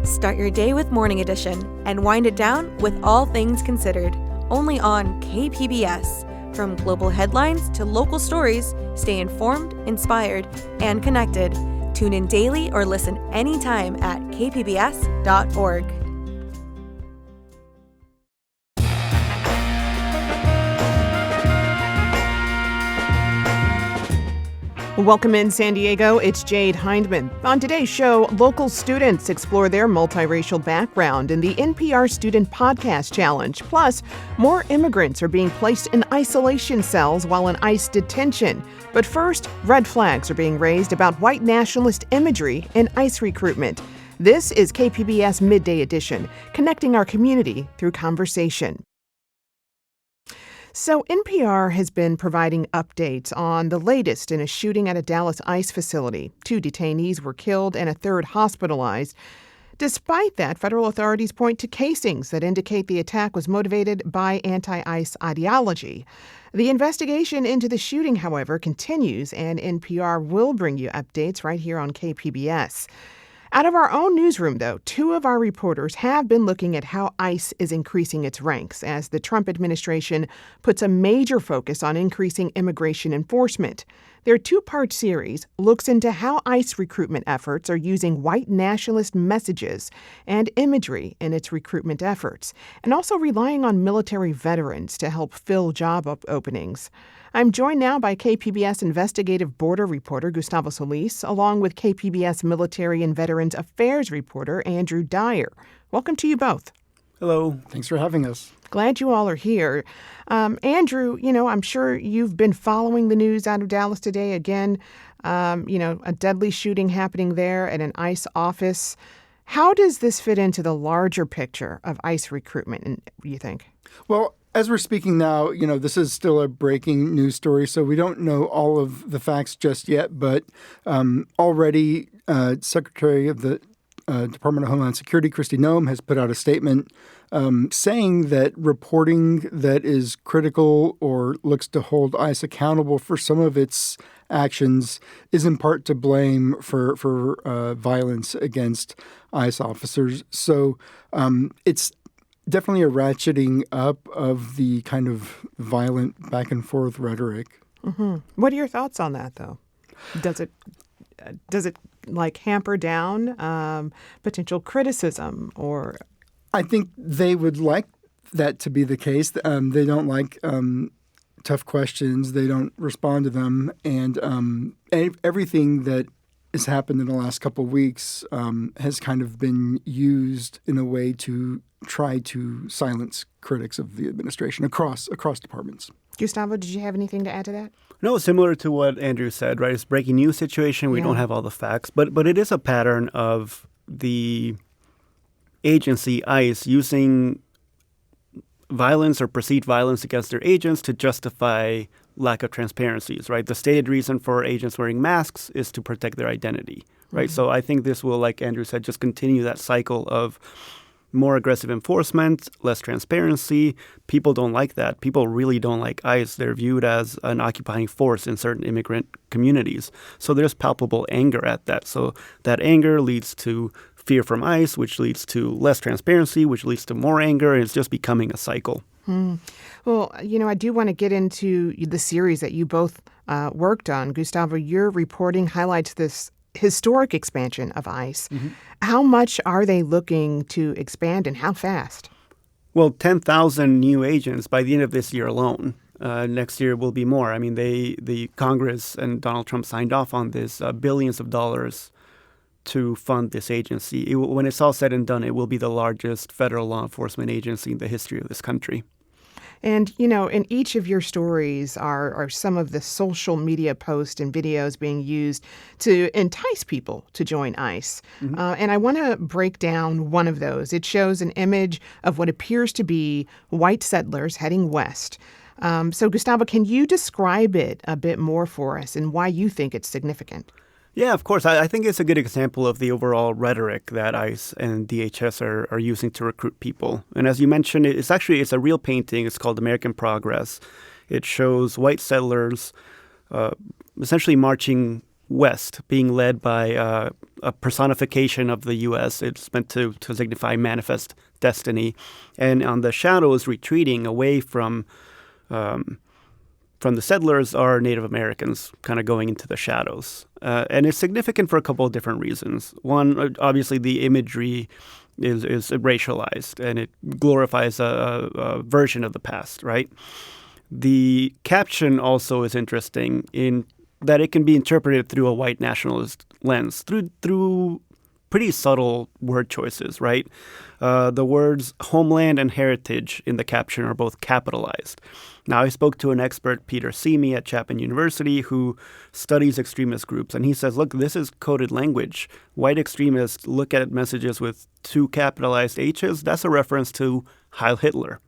Start your day with Morning Edition and wind it down with All Things Considered, only on KPBS. From global headlines to local stories, stay informed, inspired, and connected. Tune in daily or listen anytime at kpbs.org. Welcome in San Diego, it's Jade Hindman. On today's show, local students explore their multiracial background in the NPR Student Podcast Challenge. Plus, more immigrants are being placed in isolation cells while in ICE detention. But first, red flags are being raised about white nationalist imagery in ICE recruitment. This is KPBS Midday Edition, connecting our community through conversation. So NPR has been providing updates on the latest in a shooting at a Dallas ICE facility. 2 detainees were killed and a third hospitalized. Despite that, federal authorities point to casings that indicate the attack was motivated by anti-ICE ideology. The investigation into the shooting, however, continues, and NPR will bring you updates right here on KPBS. Out of our own newsroom, though, 2 of our reporters have been looking at how ICE is increasing its ranks as the Trump administration puts a major focus on increasing immigration enforcement. Their 2-part series looks into how ICE recruitment efforts are using white nationalist messages and imagery in its recruitment efforts, and also relying on military veterans to help fill job openings. I'm joined now by KPBS investigative border reporter Gustavo Solis, along with KPBS military and veterans affairs reporter Andrew Dyer. Welcome to you both. Hello. Thanks for having us. Glad you all are here. Andrew, I'm sure you've been following the news out of Dallas today. Again, a deadly shooting happening there at an ICE office. How does this fit into the larger picture of ICE recruitment, you think? Well, as we're speaking now, this is still a breaking news story, so we don't know all of the facts just yet. But already, Secretary of the Department of Homeland Security, Kristi Noem, has put out a statement saying that reporting that is critical or looks to hold ICE accountable for some of its actions is in part to blame for violence against ICE officers. So it's definitely a ratcheting up of the kind of violent back and forth rhetoric. Mm-hmm. What are your thoughts on that, though? Does it hamper down potential criticism or? I think they would like that to be the case. They don't like tough questions. They don't respond to them. And everything that has happened in the last couple of weeks has kind of been used in a way to try to silence critics of the administration across departments. Gustavo, did you have anything to add to that? No, similar to what Andrew said, right? It's a breaking news situation. We don't have all the facts, but it is a pattern of the agency, ICE, using violence or perceived violence against their agents to justify lack of transparencies, right? The stated reason for agents wearing masks is to protect their identity, right? Mm-hmm. So I think this will, like Andrew said, just continue that cycle of more aggressive enforcement, less transparency. People don't like that. People really don't like ICE. They're viewed as an occupying force in certain immigrant communities. So there's palpable anger at that. So that anger leads to fear from ICE, which leads to less transparency, which leads to more anger, and it's just becoming a cycle. Well, I do want to get into the series that you both worked on. Gustavo, your reporting highlights this historic expansion of ICE. Mm-hmm. How much are they looking to expand and how fast? Well, 10,000 new agents by the end of this year alone. Next year will be more. I mean, the Congress and Donald Trump signed off on this billions of dollars to fund this agency. When it's all said and done, it will be the largest federal law enforcement agency in the history of this country. And, in each of your stories are some of the social media posts and videos being used to entice people to join ICE. Mm-hmm. And I want to break down one of those. It shows an image of what appears to be white settlers heading west. So, Gustavo, can you describe it a bit more for us and why you think it's significant? Yeah, of course. I think it's a good example of the overall rhetoric that ICE and DHS are using to recruit people. And as you mentioned, it's a real painting. It's called American Progress. It shows white settlers essentially marching west, being led by a personification of the U.S. It's meant to signify manifest destiny. And on the shadows retreating away from the settlers are Native Americans kind of going into the shadows. And it's significant for a couple of different reasons. One, obviously, the imagery is racialized, and it glorifies a version of the past, right? The caption also is interesting in that it can be interpreted through a white nationalist lens, through pretty subtle word choices, right? The words homeland and heritage in the caption are both capitalized. Now, I spoke to an expert, Peter Simi at Chapman University, who studies extremist groups, and he says, look, this is coded language. White extremists look at messages with two capitalized H's. That's a reference to Heil Hitler.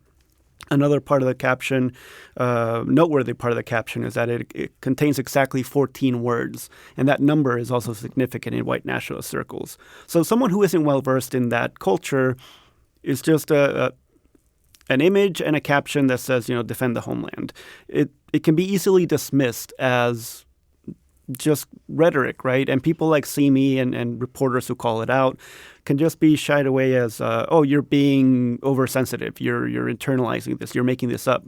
Another part of the caption, noteworthy part of the caption, is that it contains exactly 14 words, and that number is also significant in white nationalist circles. So someone who isn't well-versed in that culture is just an image and a caption that says, defend the homeland. It can be easily dismissed as just rhetoric, right? And people like Simi and reporters who call it out can just be shied away as, you're being oversensitive. You're internalizing this. You're making this up.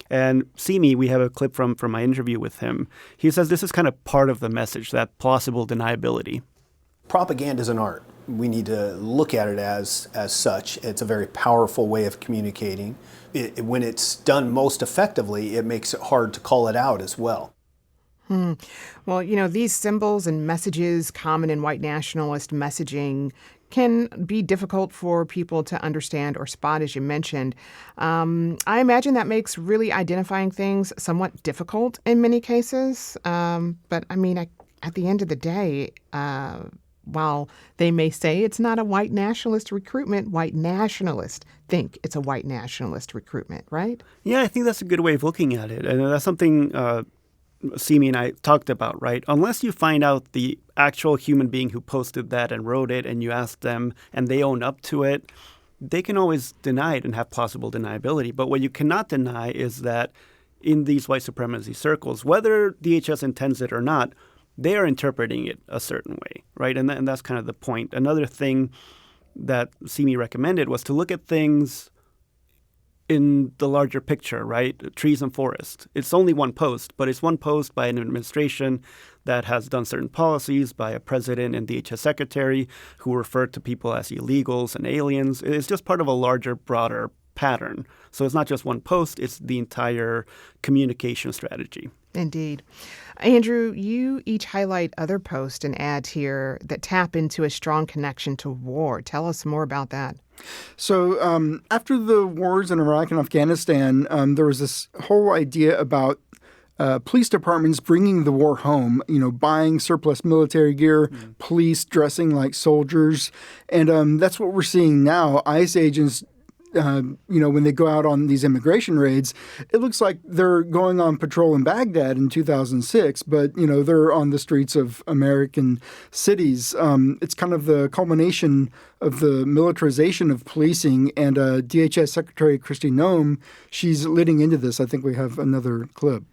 And Simi, we have a clip from my interview with him. He says this is kind of part of the message, that plausible deniability. Propaganda is an art. We need to look at it as such. It's a very powerful way of communicating. When it's done most effectively, it makes it hard to call it out as well. Well, these symbols and messages common in white nationalist messaging can be difficult for people to understand or spot, as you mentioned. I imagine that makes really identifying things somewhat difficult in many cases. But I mean, at the end of the day, while they may say it's not a white nationalist recruitment, white nationalists think it's a white nationalist recruitment, right? Yeah, I think that's a good way of looking at it. And that's something Simi and I talked about, right? Unless you find out the actual human being who posted that and wrote it and you ask them and they own up to it, they can always deny it and have plausible deniability. But what you cannot deny is that in these white supremacy circles, whether DHS intends it or not, they are interpreting it a certain way, right? And that's kind of the point. Another thing that Simi recommended was to look at things in the larger picture, right? Trees and forests. It's only one post, but it's one post by an administration that has done certain policies, by a president and DHS secretary who refer to people as illegals and aliens. It's just part of a larger, broader pattern. So it's not just one post, it's the entire communication strategy. Indeed. Andrew, you each highlight other posts and ads here that tap into a strong connection to war. Tell us more about that. So after the wars in Iraq and Afghanistan, there was this whole idea about police departments bringing the war home, buying surplus military gear, police dressing like soldiers. And that's what we're seeing now. ICE agents, when they go out on these immigration raids, it looks like they're going on patrol in Baghdad in 2006, but, they're on the streets of American cities. It's kind of the culmination of the militarization of policing, and DHS Secretary Kristi Noem, she's leading into this. I think we have another clip.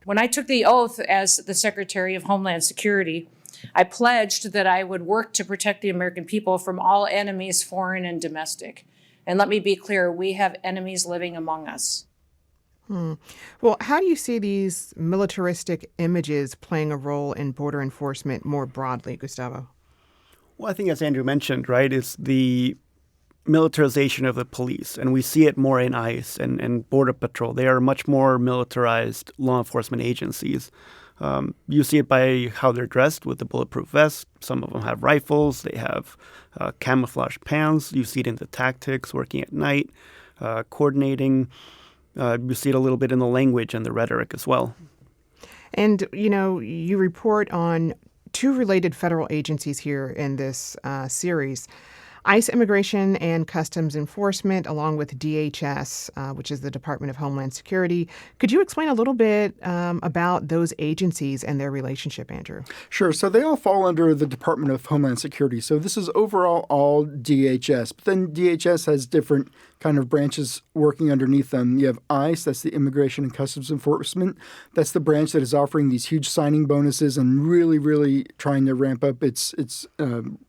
When I took the oath as the Secretary of Homeland Security, I pledged that I would work to protect the American people from all enemies, foreign and domestic. And let me be clear, we have enemies living among us. Well, how do you see these militaristic images playing a role in border enforcement more broadly, Gustavo? Well, I think as Andrew mentioned, right, it's the militarization of the police. And we see it more in ICE and Border Patrol. They are much more militarized law enforcement agencies. You see it by how they're dressed with the bulletproof vests. Some of them have rifles. They have camouflage pants. You see it in the tactics, working at night, coordinating. You see it a little bit in the language and the rhetoric as well. And, you report on two related federal agencies here in this series. ICE Immigration and Customs Enforcement, along with DHS, which is the Department of Homeland Security. Could you explain a little bit about those agencies and their relationship, Andrew? Sure. So they all fall under the Department of Homeland Security. So this is overall all DHS. But then DHS has different kind of branches working underneath them. You have ICE, that's the Immigration and Customs Enforcement. That's the branch that is offering these huge signing bonuses and really, really trying to ramp up its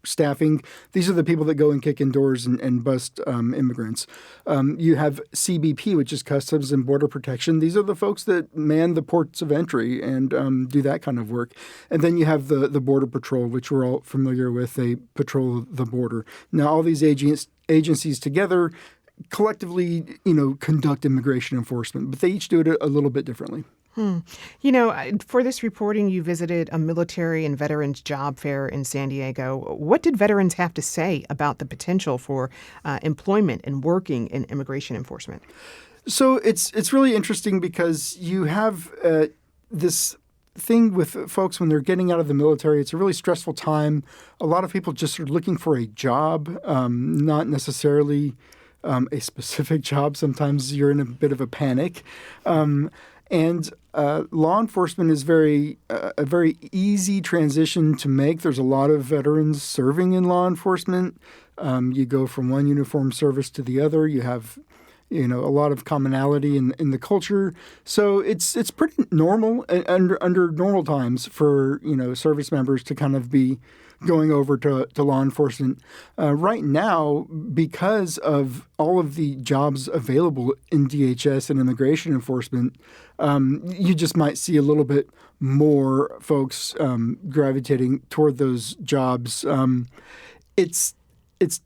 staffing. These are the people that go and kick in doors and bust immigrants. You have CBP, which is Customs and Border Protection. These are the folks that man the ports of entry and do that kind of work. And then you have the Border Patrol, which we're all familiar with. They patrol the border. Now, all these agencies together collectively, conduct immigration enforcement, but they each do it a little bit differently. For this reporting, you visited a military and veterans job fair in San Diego. What did veterans have to say about the potential for employment and working in immigration enforcement? So it's really interesting because you have this thing with folks when they're getting out of the military. It's a really stressful time. A lot of people just are looking for a job, not necessarily a specific job. Sometimes you're in a bit of a panic. And law enforcement is a very easy transition to make. There's a lot of veterans serving in law enforcement. You go from one uniformed service to the other. You have a lot of commonality in the culture. So it's pretty normal under normal times for, service members to kind of be going over to law enforcement. Right now, because of all of the jobs available in DHS and immigration enforcement, you just might see a little bit more folks gravitating toward those jobs. It's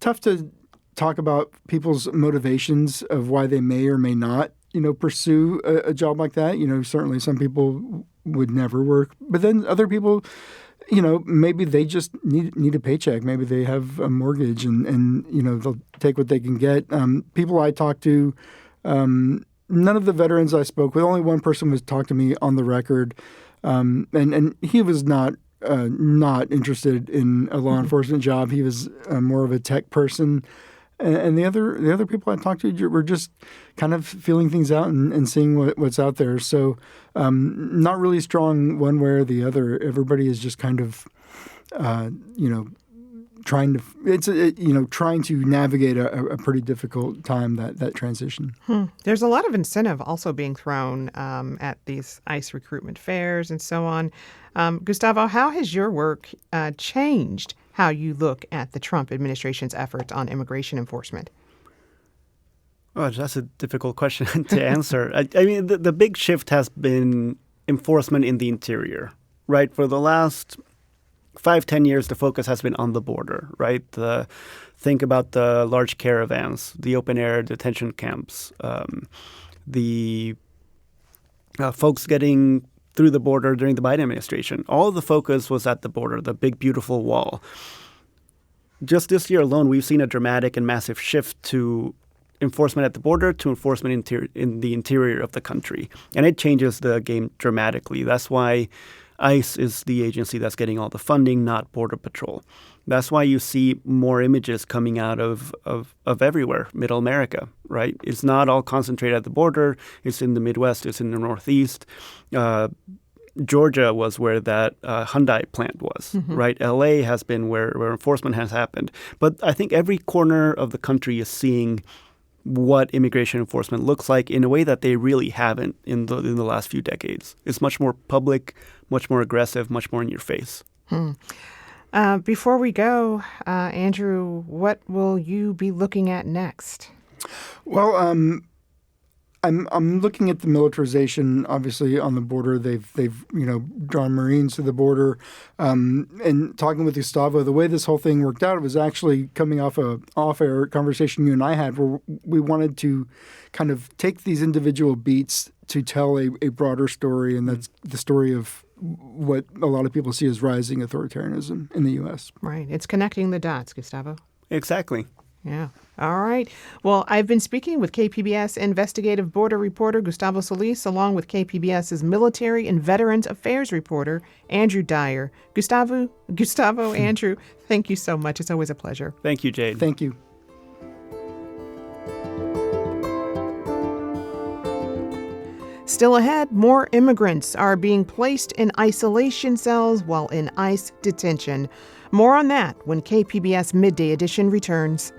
tough to talk about people's motivations of why they may or may not, pursue a job like that. Certainly some people would never work, but then other people, maybe they just need a paycheck. Maybe they have a mortgage and they'll take what they can get. People I talked to, none of the veterans I spoke with, only one person was talked to me on the record, and he was not interested in a law enforcement job. He was more of a tech person. And the other people I talked to were just kind of feeling things out and seeing what's out there. So not really strong one way or the other. Everybody is just kind of, trying to navigate a pretty difficult time, that transition. There's a lot of incentive also being thrown at these ICE recruitment fairs and so on. Gustavo, how has your work changed how you look at the Trump administration's efforts on immigration enforcement? Oh, that's a difficult question to answer. I mean, the big shift has been enforcement in the interior, right? For the last 5-10 years, the focus has been on the border, right? Think about the large caravans, the open-air detention camps, the folks getting through the border during the Biden administration. All the focus was at the border, the big, beautiful wall. Just this year alone, we've seen a dramatic and massive shift to enforcement at the border to enforcement in the interior of the country. And it changes the game dramatically. That's why ICE is the agency that's getting all the funding, not Border Patrol. That's why you see more images coming out of everywhere, Middle America, right? It's not all concentrated at the border. It's in the Midwest. It's in the Northeast. Georgia was where that Hyundai plant was, right? LA has been where enforcement has happened. But I think every corner of the country is seeing what immigration enforcement looks like in a way that they really haven't in the last few decades. It's much more public, much more aggressive, much more in your face. Before we go, Andrew, what will you be looking at next? Well, I'm looking at the militarization. Obviously, on the border, they've drawn Marines to the border. And talking with Gustavo, the way this whole thing worked out, it was actually coming off a off-air conversation you and I had, where we wanted to kind of take these individual beats to tell a broader story, and that's the story of what a lot of people see as rising authoritarianism in the U.S. Right. It's connecting the dots, Gustavo. Exactly. Yeah. All right. Well, I've been speaking with KPBS investigative border reporter Gustavo Solis, along with KPBS's military and veterans affairs reporter Andrew Dyer. Gustavo, Andrew, thank you so much. It's always a pleasure. Thank you, Jade. Thank you. Still ahead, more immigrants are being placed in isolation cells while in ICE detention. More on that when KPBS Midday Edition returns.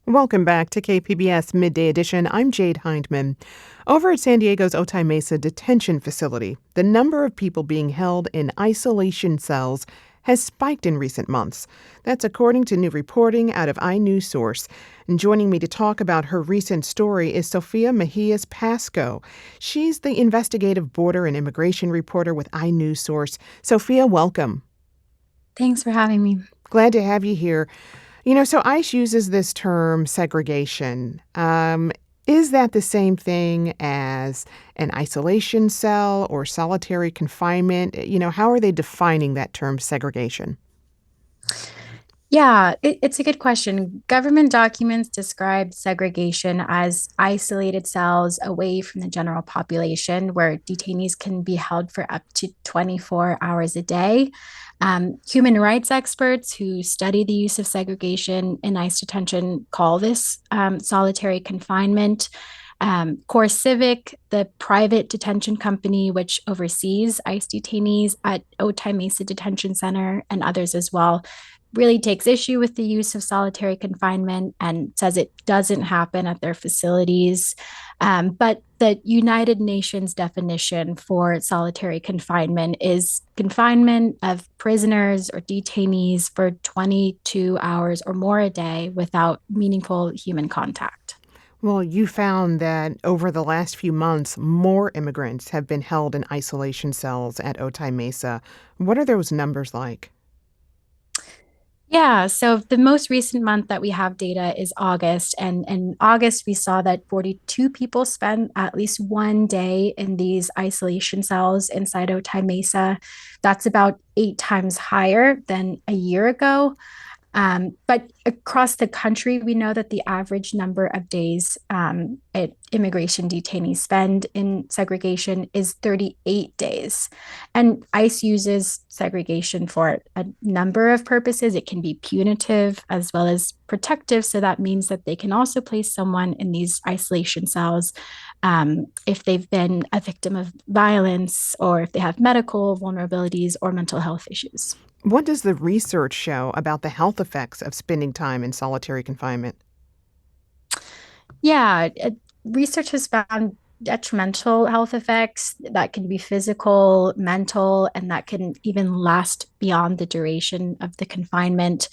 Welcome back to KPBS Midday Edition. I'm Jade Hindman. Over at San Diego's Otay Mesa detention facility, the number of people being held in isolation cells has spiked in recent months. That's according to new reporting out of iNewsSource. And joining me to talk about her recent story is Sofia Mejias Pasco. She's the investigative border and immigration reporter with iNewsSource. Sofia, welcome. Thanks for having me. Glad to have you here. So ICE uses this term segregation. Is that the same thing as an isolation cell or solitary confinement? How are they defining that term segregation? Yeah, it's a good question. Government documents describe segregation as isolated cells away from the general population where detainees can be held for up to 24 hours a day. Human rights experts who study the use of segregation in ICE detention call this solitary confinement. Core Civic, the private detention company which oversees ICE detainees at Otay Mesa Detention Center and others as well, really takes issue with the use of solitary confinement and says it doesn't happen at their facilities. But the United Nations definition for solitary confinement is confinement of prisoners or detainees for 22 hours or more a day without meaningful human contact. Well, you found that over the last few months, more immigrants have been held in isolation cells at Otay Mesa. What are those numbers like? Yeah, so the most recent month that we have data is August. And in August, we saw that 42 people spent at least one day in these isolation cells inside Otay Mesa. That's about 8 times higher than a year ago. But across the country, we know that the average number of days immigration detainees spend in segregation is 38 days. And ICE uses segregation for a number of purposes. It can be punitive as well as protective. So that means that they can also place someone in these isolation cells if they've been a victim of violence or if they have medical vulnerabilities or mental health issues. What does the research show about the health effects of spending time in solitary confinement? Yeah, research has found detrimental health effects that can be physical, mental, and that can even last beyond the duration of the confinement.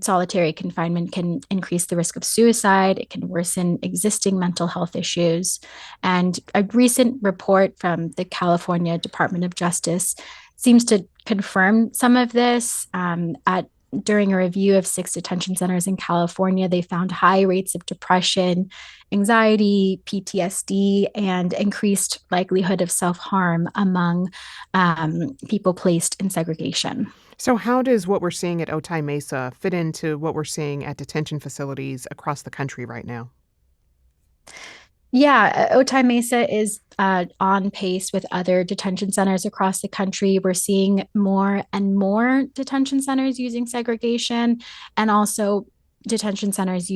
Solitary confinement can increase the risk of suicide. It can worsen existing mental health issues. And a recent report from the California Department of Justice seems to confirm some of this. During a review of 6 detention centers in California, they found high rates of depression, anxiety, PTSD, and increased likelihood of self-harm among people placed in segregation. So how does what we're seeing at Otay Mesa fit into what we're seeing at detention facilities across the country right now? Yeah, Otay Mesa is on pace with other detention centers across the country. We're seeing more and more detention centers using segregation and also detention centers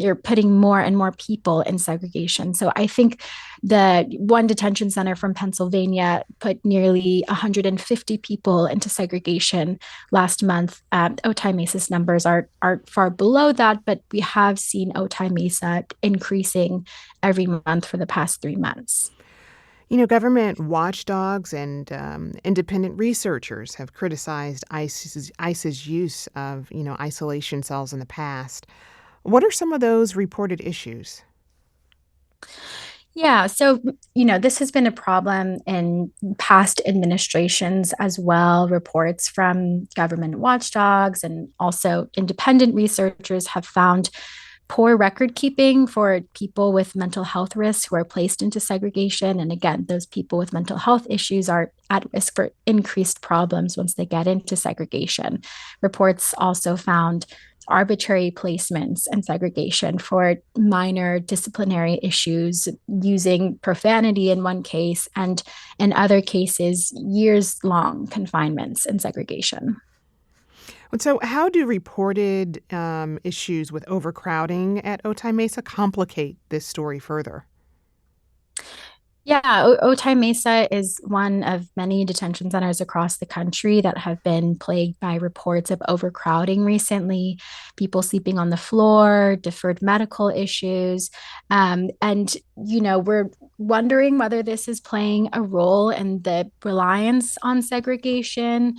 you're putting more and more people in segregation. So I think the one detention center from Pennsylvania put nearly 150 people into segregation last month. Otay Mesa's numbers are far below that, but we have seen Otay Mesa increasing every month for the past 3 months. Government watchdogs and independent researchers have criticized ICE's use of, isolation cells in the past. What are some of those reported issues? Yeah, so, this has been a problem in past administrations as well. Reports from government watchdogs and also independent researchers have found poor record keeping for people with mental health risks who are placed into segregation. And again, those people with mental health issues are at risk for increased problems once they get into segregation. Reports also found arbitrary placements and segregation for minor disciplinary issues, using profanity in one case, and in other cases, years-long confinements and segregation. So how do reported issues with overcrowding at Otay Mesa complicate this story further? Yeah, Otay Mesa is one of many detention centers across the country that have been plagued by reports of overcrowding recently, people sleeping on the floor, deferred medical issues. We're wondering whether this is playing a role in the reliance on segregation.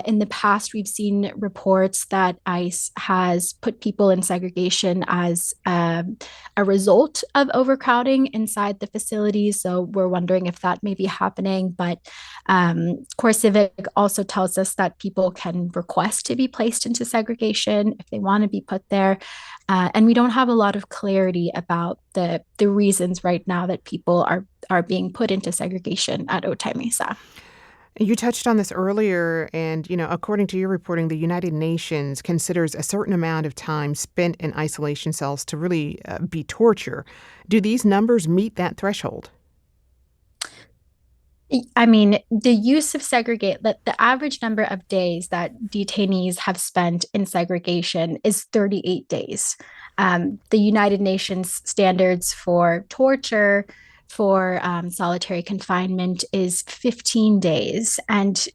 In the past, we've seen reports that ICE has put people in segregation as a result of overcrowding inside the facilities. So we're wondering if that may be happening. But Core Civic also tells us that people can request to be placed into segregation if they want to be put there. And we don't have a lot of clarity about the reasons right now that people are being put into segregation at Otay Mesa. You touched on this earlier, and, according to your reporting, the United Nations considers a certain amount of time spent in isolation cells to really be torture. Do these numbers meet that threshold? I mean, the use of segregate, that the average number of days that detainees have spent in segregation is 38 days. The United Nations standards for torture for solitary confinement is 15 days. And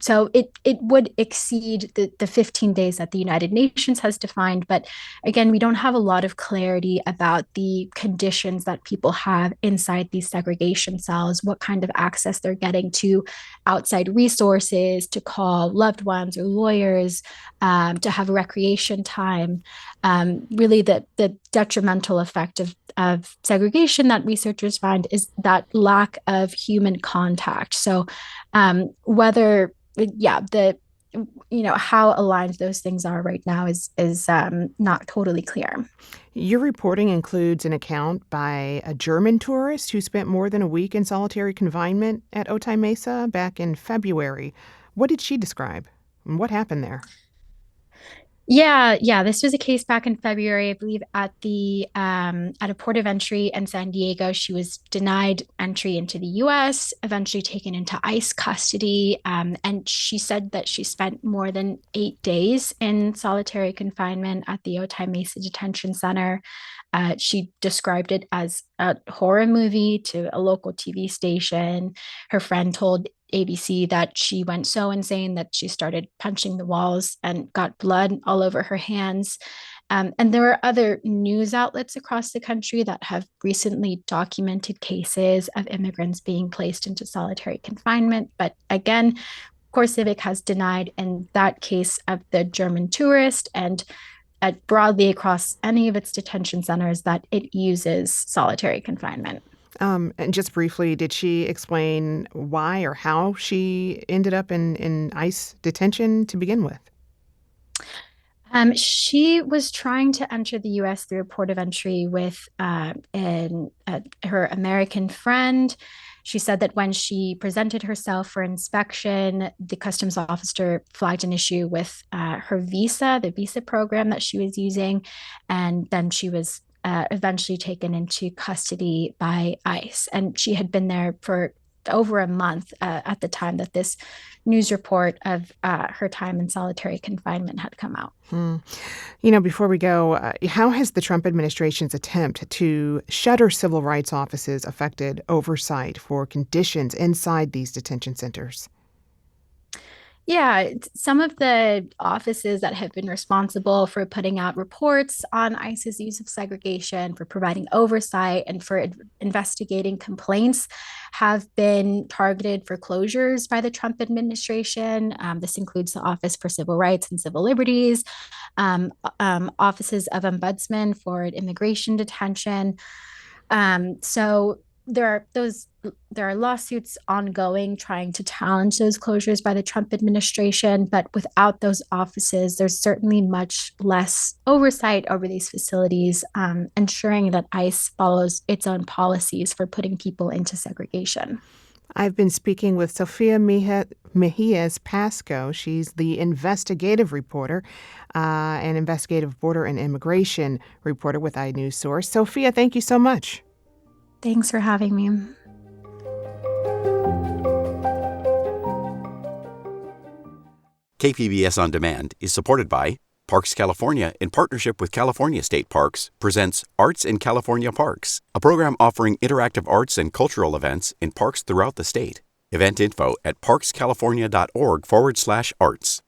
so it would exceed the 15 days that the United Nations has defined. But again, we don't have a lot of clarity about the conditions that people have inside these segregation cells, what kind of access they're getting to outside resources, to call loved ones or lawyers, to have recreation time. Really, the detrimental effect of segregation that researchers find is that lack of human contact. So whether the how aligned those things are right now is not totally clear. Your reporting includes an account by a German tourist who spent more than a week in solitary confinement at Otay Mesa back in February. What did she describe? And what happened there? Yeah. This was a case back in February, I believe, at a port of entry in San Diego. She was denied entry into the U.S., eventually taken into ICE custody, and she said that she spent more than 8 days in solitary confinement at the Otay Mesa Detention Center. She described it as a horror movie to a local TV station. Her friend told ABC that she went so insane that she started punching the walls and got blood all over her hands. And there are other news outlets across the country that have recently documented cases of immigrants being placed into solitary confinement. But again, CoreCivic has denied in that case of the German tourist and broadly across any of its detention centers that it uses solitary confinement. And just briefly, did she explain why or how she ended up in ICE detention to begin with? She was trying to enter the U.S. through a port of entry with her American friend. She said that when she presented herself for inspection, the customs officer flagged an issue with her visa, the visa program that she was using, and then she was eventually taken into custody by ICE. And she had been there for over a month at the time that this news report of her time in solitary confinement had come out. Before we go, how has the Trump administration's attempt to shutter civil rights offices affected oversight for conditions inside these detention centers? Yeah, some of the offices that have been responsible for putting out reports on ICE's use of segregation, for providing oversight, and for investigating complaints have been targeted for closures by the Trump administration. This includes the Office for Civil Rights and Civil Liberties, offices of ombudsman for immigration detention. So there are lawsuits ongoing trying to challenge those closures by the Trump administration, but without those offices, there's certainly much less oversight over these facilities, ensuring that ICE follows its own policies for putting people into segregation. I've been speaking with Sofia Mejias Pasco. She's the investigative reporter, an investigative border and immigration reporter with iNewsSource. Sofia, thank you so much. Thanks for having me. KPBS On Demand is supported by Parks California, in partnership with California State Parks, presents Arts in California Parks, a program offering interactive arts and cultural events in parks throughout the state. Event info at parkscalifornia.org/arts.